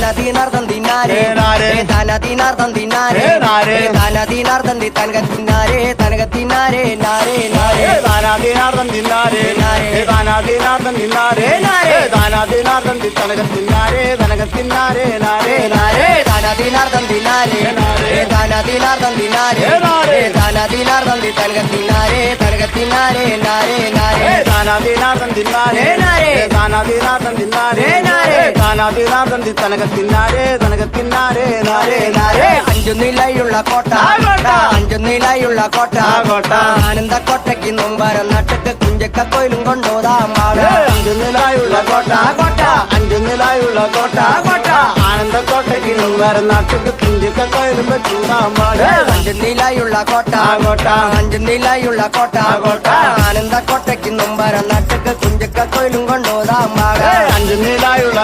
താനദീനാർദ്ദം തിന്നാരേ താനദീനാർദ്ദം തിന്നാരേ താനദീനാർദ്ദം തനകത്തിന്നാരേ തനകത്തിന്നാരേ നാരേ നാരേ താനാദീനാർദ്ദം തിന്നാരേ താനാദീനാർദ്ദം തിന്നാരേ താനാദീനാർദ്ദം തനകത്തിന്നാരേ തനകത്തിന്നാരേ നാരേ നാരേ താനദീനാർദ്ദം തിന്നാരേ താനദീനാർദ്ദം തിന്നാരേ താനദീനാർദ്ദം തനകത്തിന്നാരേ തനകത്തിന്നാരേ നാരേ നാരേ താനാദീനാർദ്ദം തിന്നാരേ താനാദീനാർദ്ദം തിന്നാരേ താനാദീനാർദ്ദം തനകത്തിന്നാരേ തനകത്തിന്നാരേ നാരേ നാരേ അഞ്ചു നിലയുള്ള കോട്ട അഞ്ചു നിലയുള്ള കോട്ട ആനന്ദ കോട്ടയ്ക്ക് നൊമ്പരം നട്ടിട്ട് കുഞ്ചക്ക കോയിലും കൊണ്ടോതാം അഞ്ചു നിലയുള്ള കോട്ട അഞ്ചു നിലയുള്ള കോട്ട ആനന്ദ കോട്ടയ്ക്ക് നൊമ്പരം നട്ടിട്ട് കുഞ്ചക്ക കോയിലും ചൂടാൻ പാട് അഞ്ചു നിലയുള്ള കോട്ട അഞ്ചു നിലയുള്ള കോട്ട ആനന്ദ കോട്ടയ്ക്ക് നൊമ്പരം നട്ടിട്ട് കുഞ്ചക്ക കോയിലും കൊണ്ടോതാം അഞ്ചു നിലയുള്ള